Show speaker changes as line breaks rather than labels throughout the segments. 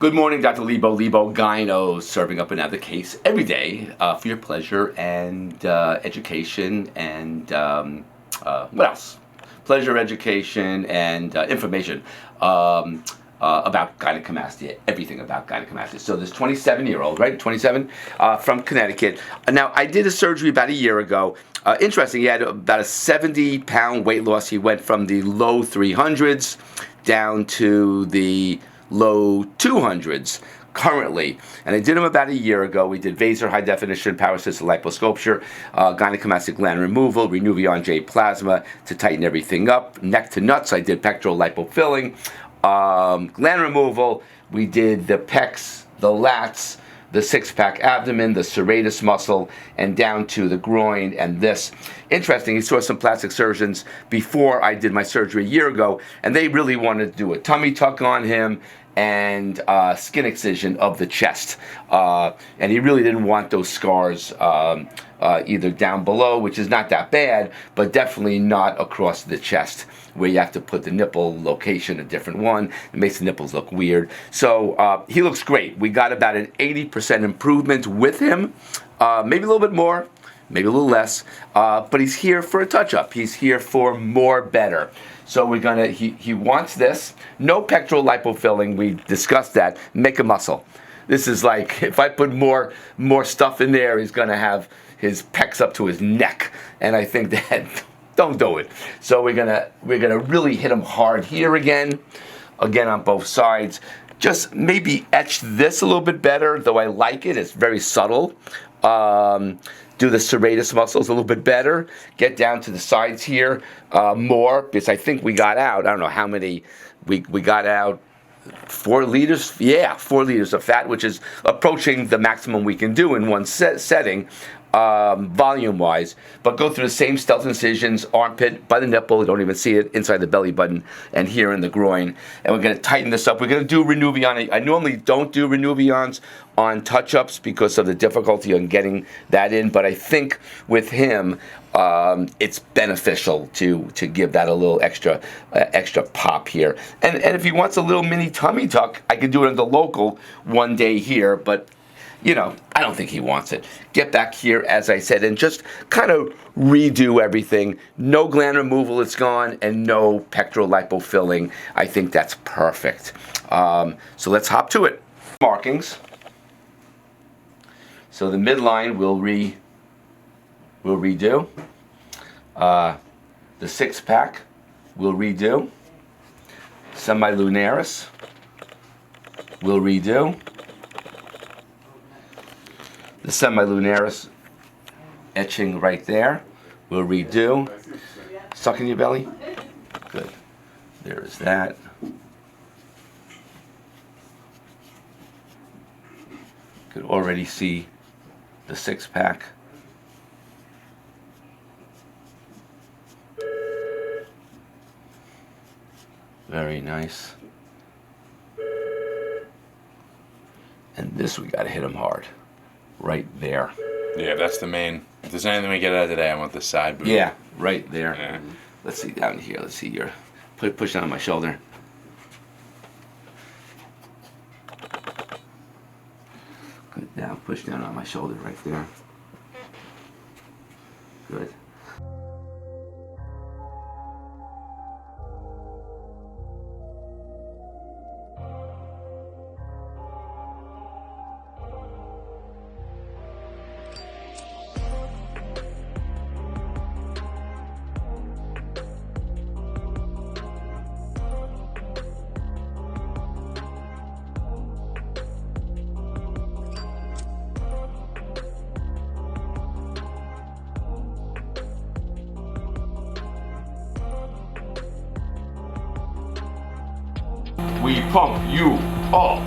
Good morning, Dr. Lipo Gyno, serving up another case every day for your pleasure and education and what else? Pleasure, education, and information about gynecomastia, everything about gynecomastia. So this 27-year-old, right, 27, from Connecticut. Now, I did a surgery about a year ago. Interesting, he had about a 70-pound weight loss. He went from the low 300s down to the low 200s currently, and I did him about a year ago. We did Vaser, high definition power assisted liposculpture, gynecomastia gland removal, Renuvion J plasma to tighten everything up, neck to nuts. I did pectoral lipofilling, gland removal. We did the pecs, the lats, the six-pack abdomen, the serratus muscle, and down to the groin and this. Interesting, he saw some plastic surgeons before I did my surgery a year ago, and they really wanted to do a tummy tuck on him and skin excision of the chest. And he really didn't want those scars either down below, which is not that bad, but definitely not across the chest, where you have to put the nipple location, a different one. It makes the nipples look weird. So he looks great. We got about an 80% improvement with him, maybe a little bit more, maybe a little less, but he's here for a touch-up. He's here for more better. So we're gonna, he wants this. No pectoral lipofilling, we discussed that. Make a muscle. This is like, if I put more stuff in there, he's gonna have his pecs up to his neck. And I think that, don't do it. So we're gonna really hit him hard here again on both sides. Just maybe etch this a little bit better, though I like it. It's very subtle. Do the serratus muscles a little bit better. Get down to the sides here more, because I think we got out, I don't know how many, we got out 4 liters, yeah, 4 liters of fat, which is approaching the maximum we can do in one setting, volume-wise. But go through the same stealth incisions, armpit, by the nipple, you don't even see it, inside the belly button, and here in the groin. And we're going to tighten this up. We're going to do Renuvion. I normally don't do Renuvions on touch-ups because of the difficulty on getting that in, but I think with him, it's beneficial to give that a little extra pop here. And if he wants a little mini tummy tuck, I could do it in the local one day here, but you know, I don't think he wants it. Get back here, as I said, and just kind of redo everything. No gland removal, it's gone, and no pectoral lipofilling. I think that's perfect. So let's hop to it. Markings. So the midline we'll redo. The six-pack we'll redo. Semilunaris we'll redo. The semilunaris etching right there, we'll redo. Suck in your belly? Good. There is that. Could already see the six-pack. Very nice. And this we gotta hit him hard. Right there.
Yeah, that's the main. If there's anything we get out of today, I want the side boob.
Yeah, right there.
Yeah.
Let's see down here. Let's see your push down on my shoulder. Good. Now push down on my shoulder right there. Good. We pump you up.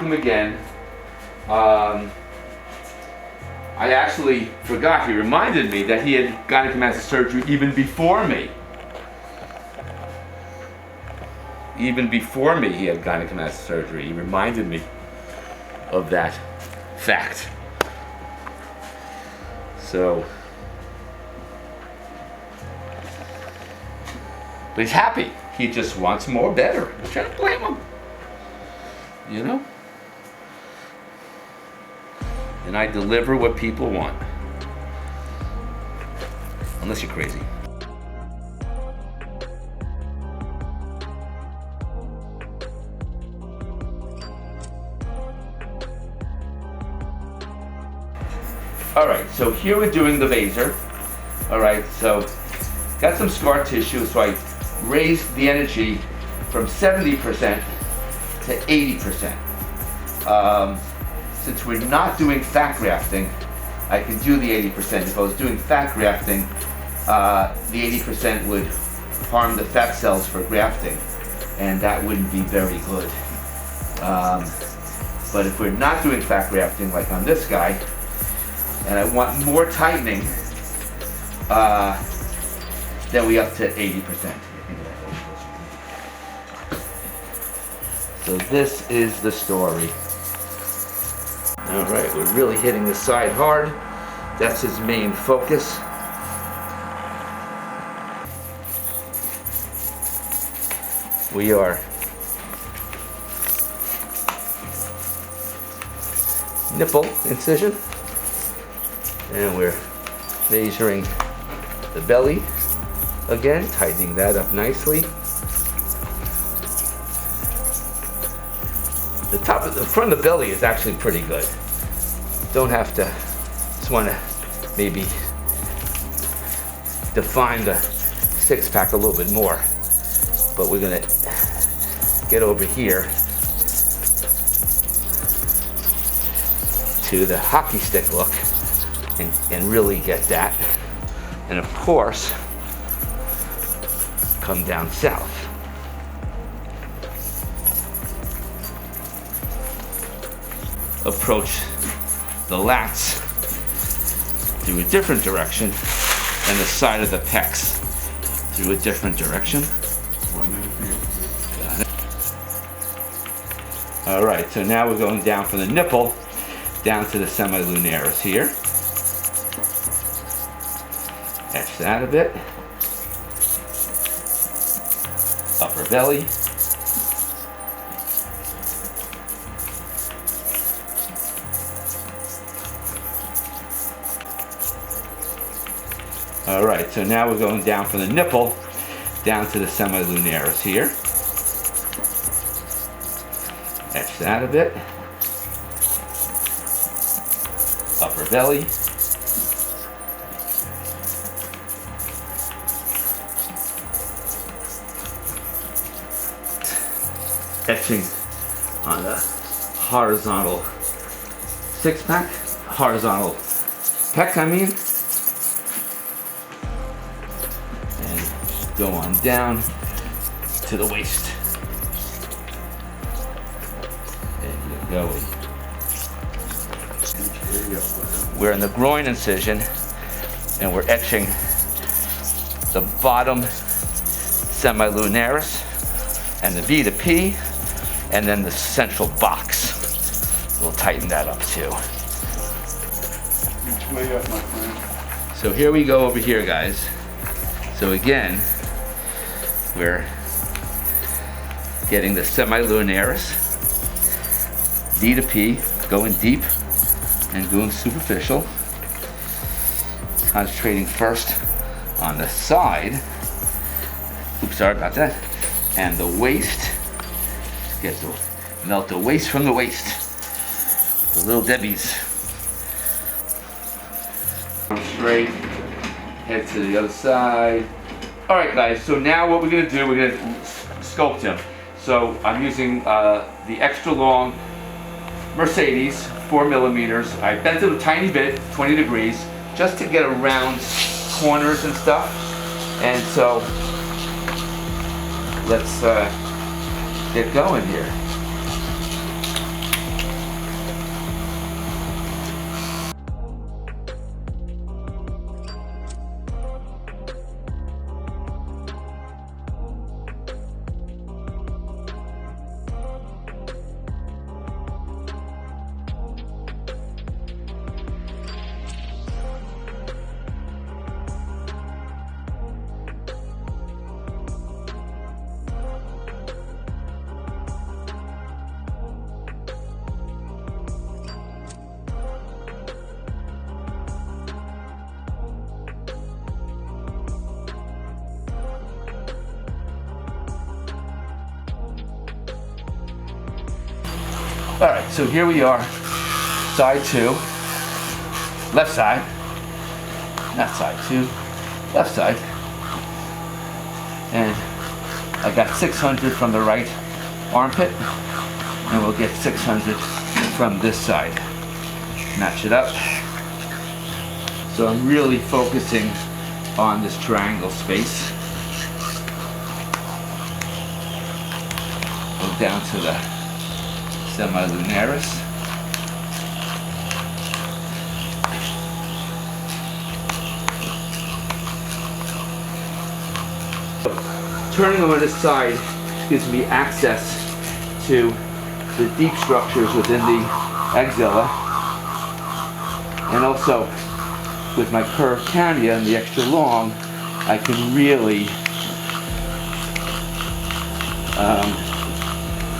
him again. I actually forgot. He reminded me that he had gynecomastia surgery even before me. Even before me, he had gynecomastia surgery. He reminded me of that fact. So, but he's happy. He just wants more better. I can't blame him. You know? And I deliver what people want. Unless you're crazy. Alright, so here we're doing the Vaser. Alright, so got some scar tissue, so I raised the energy from 70% to 80%. Since we're not doing fat grafting, I can do the 80%. If I was doing fat grafting, the 80% would harm the fat cells for grafting, and that wouldn't be very good. But if we're not doing fat grafting, like on this guy, and I want more tightening, then we up to 80%. So this is the story. All right, we're really hitting the side hard. That's his main focus. We are nipple incision, and we're measuring the belly again, tightening that up nicely. The top of the front of the belly is actually pretty good. Don't have to, just want to maybe define the six-pack a little bit more. But we're gonna get over here to the hockey stick look and really get that. And of course, come down south. Approach the lats through a different direction and the side of the pecs through a different direction. Got it. All right, so now we're going down from the nipple down to the semilunaris here. Etch that a bit. Upper belly. All right, so now we're going down from the nipple down to the semilunaris here. Etch that a bit. Upper belly. Etching on the horizontal six-pack, horizontal pec, I mean. Go on down to the waist. There you go. We're in the groin incision, and we're etching the bottom semilunaris and the V to P, and then the central box. We'll tighten that up too.
Way up, my friend.
So here we go over here, guys. So again, we're getting the semilunaris, D to P, going deep and going superficial. Concentrating first on the side. Oops, sorry about that. And the waist. Get to melt the waist from the waist. The little Debbie's. Straight. Head to the other side. All right, guys, so now what we're gonna do, we're gonna sculpt him. So I'm using the extra long Mercedes, 4 millimeters. I bent it a tiny bit, 20 degrees, just to get around corners and stuff. And so let's get going here. All right, so here we are, side 2, left side, not side 2, left side, and I got 600 from the right armpit, and we'll get 600 from this side. Match it up. So I'm really focusing on this triangle space. Go down to the semilunaris. Turning over this side gives me access to the deep structures within the axilla, and also with my curved cannula and the extra long, I can really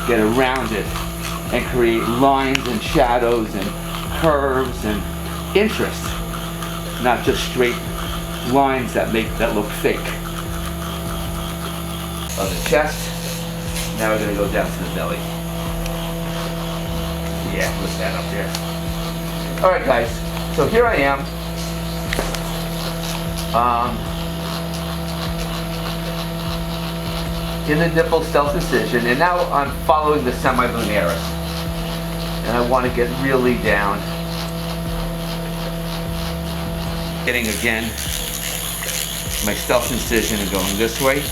get around it and create lines and shadows and curves and interest, not just straight lines that look fake. On the chest, now we're going to go down to the belly. Yeah, put that up there. Alright guys, so here I am. In the nipple self-incision, and now I'm following the semilunaris. And I want to get really down. Getting again my self-incision and going this way.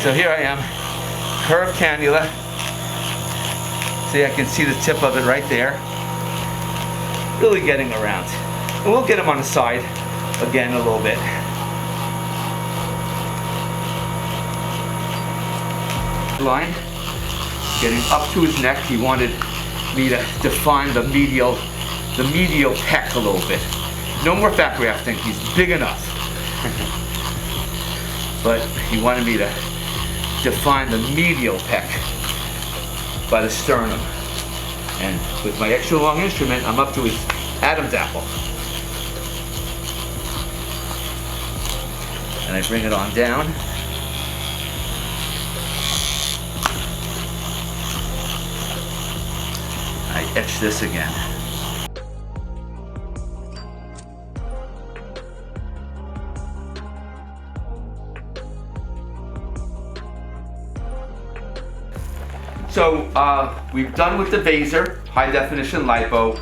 So here I am, curved cannula. See, I can see the tip of it right there. Really getting around. And we'll get him on the side again a little bit. Line, getting up to his neck. He wanted me to define the medial pec a little bit. No more fat grafting, he's big enough. But he wanted me to define the medial pec by the sternum. And with my extra long instrument, I'm up to his Adam's apple. And I bring it on down. I etch this again. So we've done with the Vaser, high definition lipo.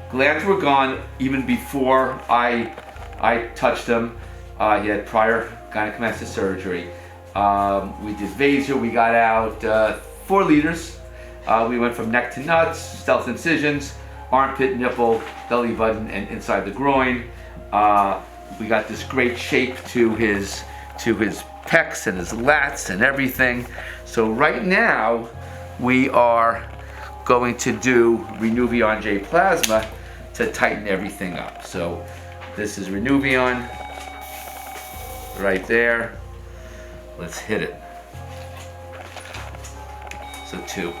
Glands were gone even before I touched him. He had prior gynecomastia surgery. We did Vaser, we got out 4 liters. We went from neck to nuts, stealth incisions, armpit, nipple, belly button, and inside the groin. We got this great shape to his pecs and his lats and everything. So right now we are going to do Renuvion J plasma to tighten everything up. So this is Renuvion right there. Let's hit it. So 2.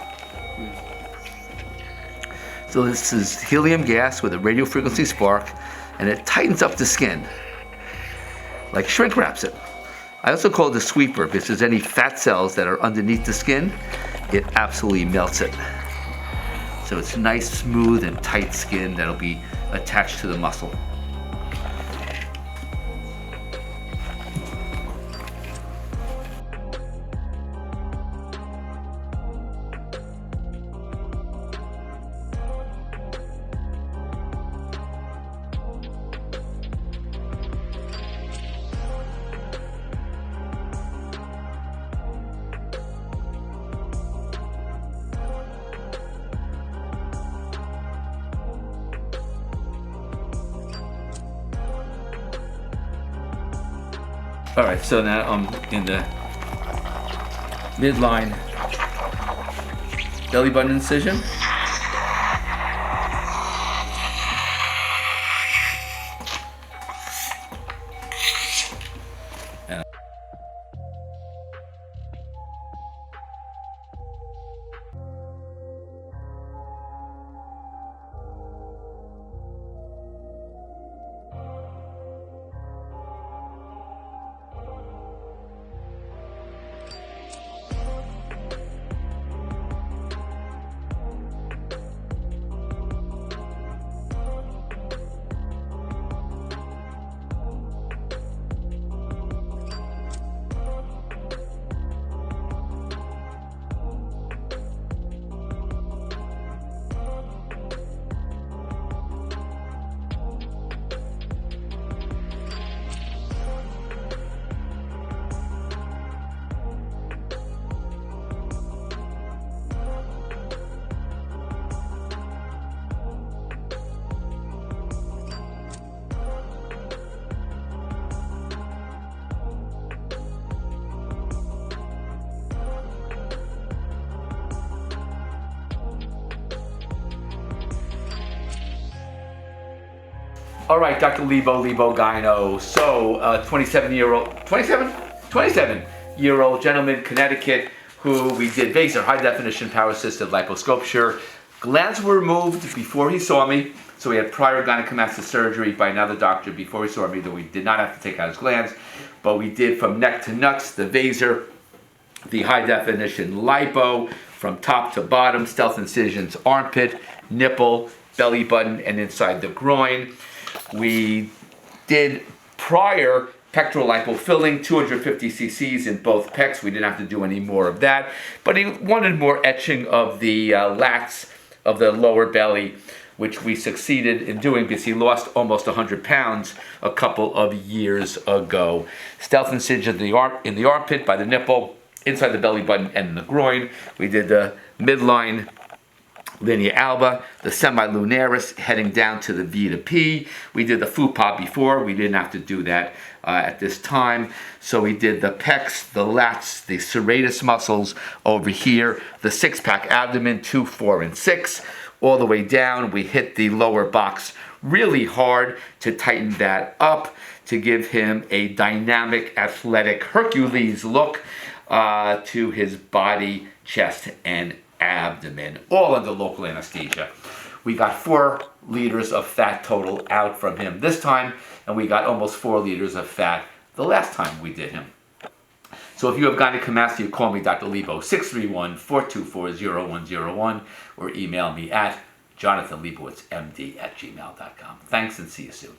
So this is helium gas with a radio frequency spark, and it tightens up the skin, like shrink wraps it. I also call it a sweeper because there's any fat cells that are underneath the skin, it absolutely melts it. So it's nice, smooth, and tight skin that'll be attached to the muscle. All right, so now I'm in the midline belly button incision. All right, Dr. Lipo Gyno. So, 27-year-old gentleman, Connecticut, who we did Vaser, high definition power assisted liposculpture. Glands were removed before he saw me. So we had prior gynecomastia surgery by another doctor before he saw me, though we did not have to take out his glands. But we did from neck to nuts, the Vaser, the high definition lipo, from top to bottom, stealth incisions, armpit, nipple, belly button, and inside the groin. We did prior pectoral lipo filling, 250 cc's in both pecs. We didn't have to do any more of that. But he wanted more etching of the lats of the lower belly, which we succeeded in doing because he lost almost 100 pounds a couple of years ago. Stealth incision in the armpit, by the nipple, inside the belly button, and the groin. We did the midline linea alba, the semilunaris heading down to the V to P. We did the fupa before. We didn't have to do that at this time. So we did the pecs, the lats, the serratus muscles over here, the six-pack abdomen, 2, 4, and 6. All the way down, we hit the lower box really hard to tighten that up, to give him a dynamic, athletic Hercules look to his body, chest, and abdomen, all under local anesthesia. We got 4 liters of fat total out from him this time, and we got almost 4 liters of fat the last time we did him. So if you have gynecomastia, call me Dr. Lipo, 631-424-0101, or email me at jonathanlebowitzmd@gmail.com. Thanks, and see you soon.